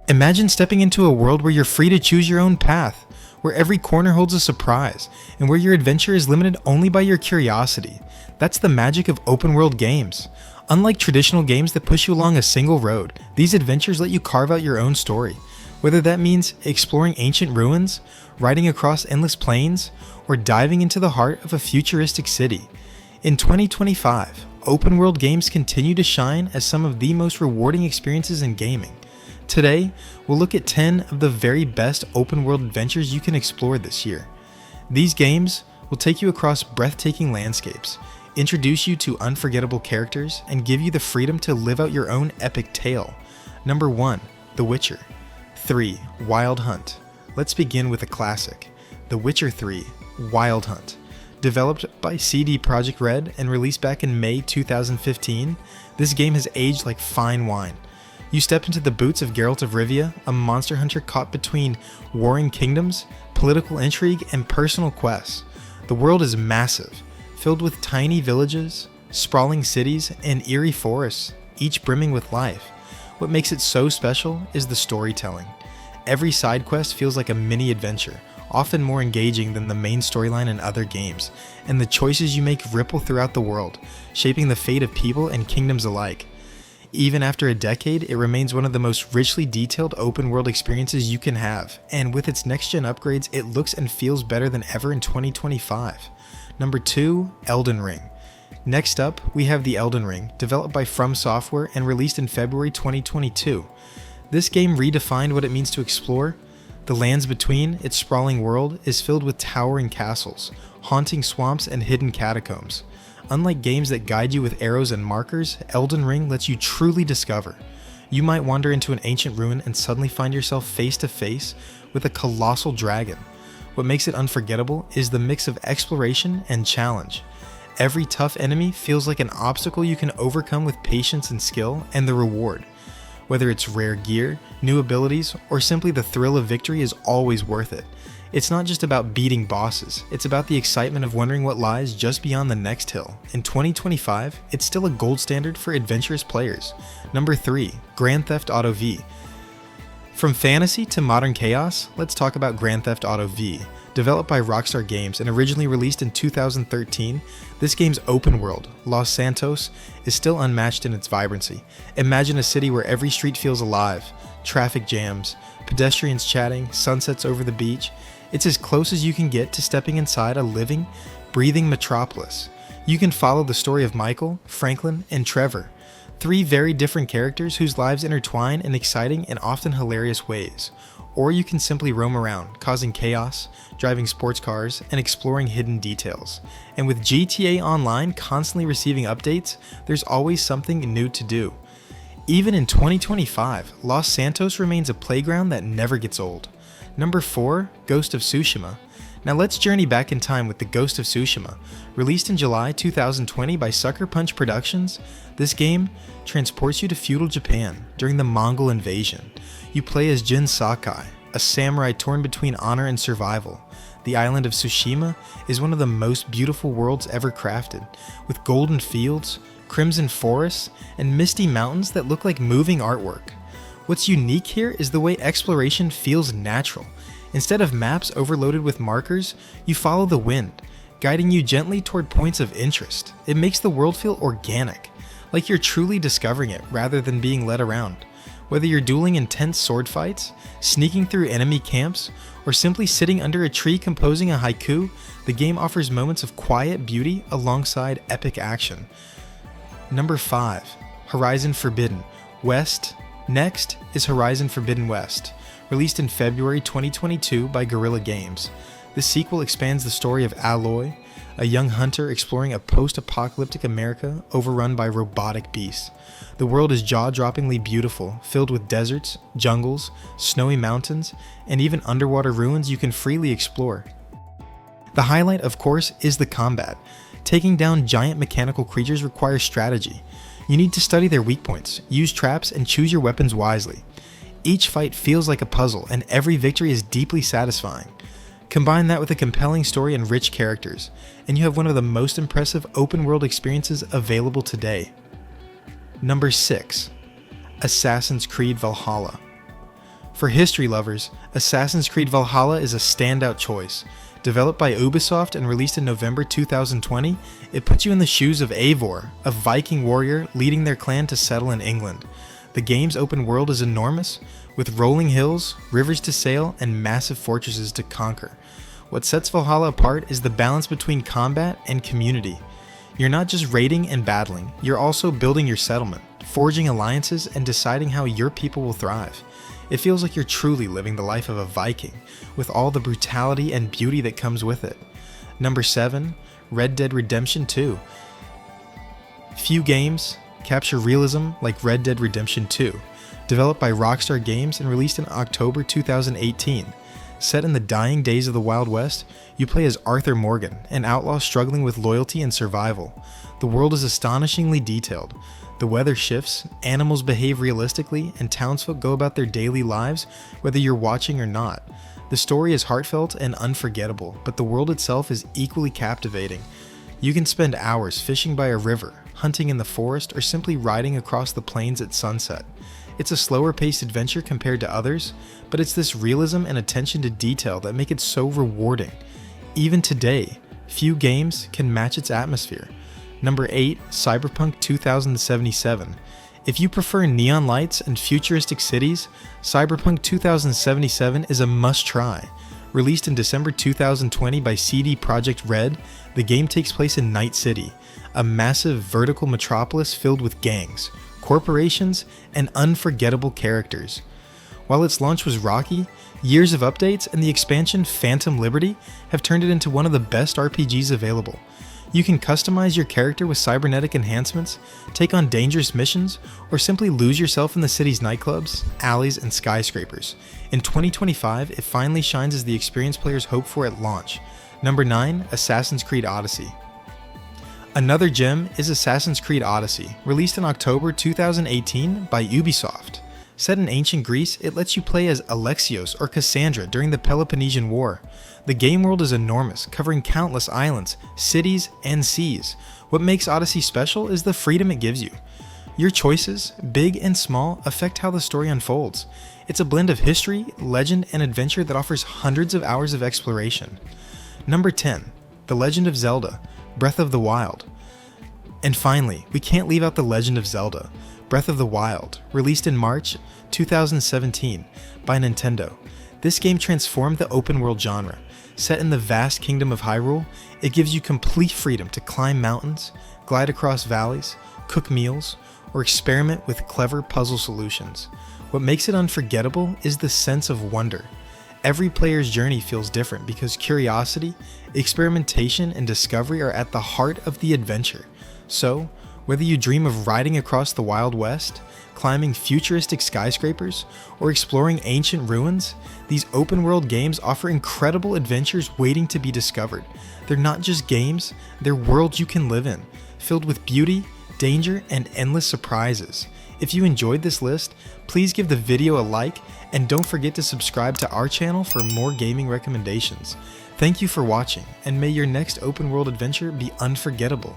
Imagine stepping into a world where you're free to choose your own path, where every corner holds a surprise, and where your adventure is limited only by your curiosity. That's the magic of open world games. Unlike traditional games that push you along a single road, these adventures let you carve out your own story. Whether that means exploring ancient ruins, riding across endless plains, or diving into the heart of a futuristic city. In 2025, open world games continue to shine as some of the most rewarding experiences in gaming. Today, we'll look at 10 of the very best open world adventures you can explore this year. These games will take you across breathtaking landscapes, introduce you to unforgettable characters, and give you the freedom to live out your own epic tale. Number 1, The Witcher. 3, Wild Hunt. Let's begin with a classic, The Witcher 3, Wild Hunt. Developed by CD Projekt Red and released back in May 2015, this game has aged like fine wine. You step into the boots of Geralt of Rivia, a monster hunter caught between warring kingdoms, political intrigue, and personal quests. The world is massive, filled with tiny villages, sprawling cities, and eerie forests, each brimming with life. What makes it so special is the storytelling. Every side quest feels like a mini adventure, often more engaging than the main storyline in other games, and the choices you make ripple throughout the world, shaping the fate of people and kingdoms alike. Even after a decade, it remains one of the most richly detailed open world experiences you can have, and with its next-gen upgrades, it looks and feels better than ever in 2025. Number 2, Elden Ring. Next up, we have the Elden Ring, developed by From Software and released in February 2022. This game redefined what it means to explore. The lands between its sprawling world is filled with towering castles, haunting swamps, and hidden catacombs. Unlike games that guide you with arrows and markers, Elden Ring lets you truly discover. You might wander into an ancient ruin and suddenly find yourself face to face with a colossal dragon. What makes it unforgettable is the mix of exploration and challenge. Every tough enemy feels like an obstacle you can overcome with patience and skill, and the reward, whether it's rare gear, new abilities, or simply the thrill of victory, is always worth it. It's not just about beating bosses, it's about the excitement of wondering what lies just beyond the next hill. In 2025, it's still a gold standard for adventurous players. Number 3, Grand Theft Auto V. From fantasy to modern chaos, let's talk about Grand Theft Auto V. Developed by Rockstar Games and originally released in 2013, this game's open world, Los Santos, is still unmatched in its vibrancy. Imagine a city where every street feels alive, traffic jams, pedestrians chatting, sunsets over the beach. It's as close as you can get to stepping inside a living, breathing metropolis. You can follow the story of Michael, Franklin, and Trevor, 3 very different characters whose lives intertwine in exciting and often hilarious ways. Or you can simply roam around, causing chaos, driving sports cars, and exploring hidden details. And with GTA Online constantly receiving updates, there's always something new to do. Even in 2025, Los Santos remains a playground that never gets old. Number 4, Ghost of Tsushima. Now let's journey back in time with the Ghost of Tsushima. Released in July 2020 by Sucker Punch Productions, this game transports you to feudal Japan during the Mongol invasion. You play as Jin Sakai, a samurai torn between honor and survival. The island of Tsushima is one of the most beautiful worlds ever crafted, with golden fields, crimson forests, and misty mountains that look like moving artwork. What's unique here is the way exploration feels natural. Instead of maps overloaded with markers, you follow the wind, guiding you gently toward points of interest. It makes the world feel organic, like you're truly discovering it rather than being led around. Whether you're dueling intense sword fights, sneaking through enemy camps, or simply sitting under a tree composing a haiku, the game offers moments of quiet beauty alongside epic action. Number 5, Horizon Forbidden West. Next is Horizon Forbidden West, released in February 2022 by Guerrilla Games. The sequel expands the story of Aloy, a young hunter exploring a post-apocalyptic America overrun by robotic beasts. The world is jaw-droppingly beautiful, filled with deserts, jungles, snowy mountains, and even underwater ruins you can freely explore. The highlight, of course, is the combat. Taking down giant mechanical creatures requires strategy. You need to study their weak points, use traps, and choose your weapons wisely. Each fight feels like a puzzle, and every victory is deeply satisfying. Combine that with a compelling story and rich characters, and you have one of the most impressive open-world experiences available today. Number 6, Assassin's Creed Valhalla. For history lovers, Assassin's Creed Valhalla is a standout choice. Developed by Ubisoft and released in November 2020, it puts you in the shoes of Eivor, a Viking warrior leading their clan to settle in England. The game's open world is enormous, with rolling hills, rivers to sail, and massive fortresses to conquer. What sets Valhalla apart is the balance between combat and community. You're not just raiding and battling, you're also building your settlement, forging alliances, and deciding how your people will thrive. It feels like you're truly living the life of a Viking, with all the brutality and beauty that comes with it. Number 7, Red Dead Redemption 2. Few games capture realism like Red Dead Redemption 2, developed by Rockstar Games and released in October 2018. Set in the dying days of the Wild West, you play as Arthur Morgan, an outlaw struggling with loyalty and survival. The world is astonishingly detailed. The weather shifts, animals behave realistically, and townsfolk go about their daily lives whether you're watching or not. The story is heartfelt and unforgettable, but the world itself is equally captivating. You can spend hours fishing by a river, hunting in the forest, or simply riding across the plains at sunset. It's a slower paced adventure compared to others, but it's this realism and attention to detail that make it so rewarding. Even today, few games can match its atmosphere. Number 8, Cyberpunk 2077. If you prefer neon lights and futuristic cities, Cyberpunk 2077 is a must-try. Released in December 2020 by CD Projekt Red, the game takes place in Night City, a massive vertical metropolis filled with gangs, corporations, and unforgettable characters. While its launch was rocky, years of updates and the expansion Phantom Liberty have turned it into one of the best RPGs available. You can customize your character with cybernetic enhancements, take on dangerous missions, or simply lose yourself in the city's nightclubs, alleys, and skyscrapers. In 2025, it finally shines as the experience players hoped for at launch. Number 9, Assassin's Creed Odyssey. Another gem is Assassin's Creed Odyssey, released in October 2018 by Ubisoft. Set in ancient Greece, it lets you play as Alexios or Cassandra during the Peloponnesian War. The game world is enormous, covering countless islands, cities, and seas. What makes Odyssey special is the freedom it gives you. Your choices, big and small, affect how the story unfolds. It's a blend of history, legend, and adventure that offers hundreds of hours of exploration. Number 10, The Legend of Zelda: Breath of the Wild. And finally, we can't leave out The Legend of Zelda: Breath of the Wild, released in March 2017 by Nintendo. This game transformed the open world genre. Set in the vast kingdom of Hyrule, it gives you complete freedom to climb mountains, glide across valleys, cook meals, or experiment with clever puzzle solutions. What makes it unforgettable is the sense of wonder. Every player's journey feels different because curiosity, experimentation, and discovery are at the heart of the adventure. So, whether you dream of riding across the Wild West, climbing futuristic skyscrapers, or exploring ancient ruins, these open-world games offer incredible adventures waiting to be discovered. They're not just games, they're worlds you can live in, filled with beauty, danger, and endless surprises. If you enjoyed this list, please give the video a like, and don't forget to subscribe to our channel for more gaming recommendations. Thank you for watching, and may your next open-world adventure be unforgettable.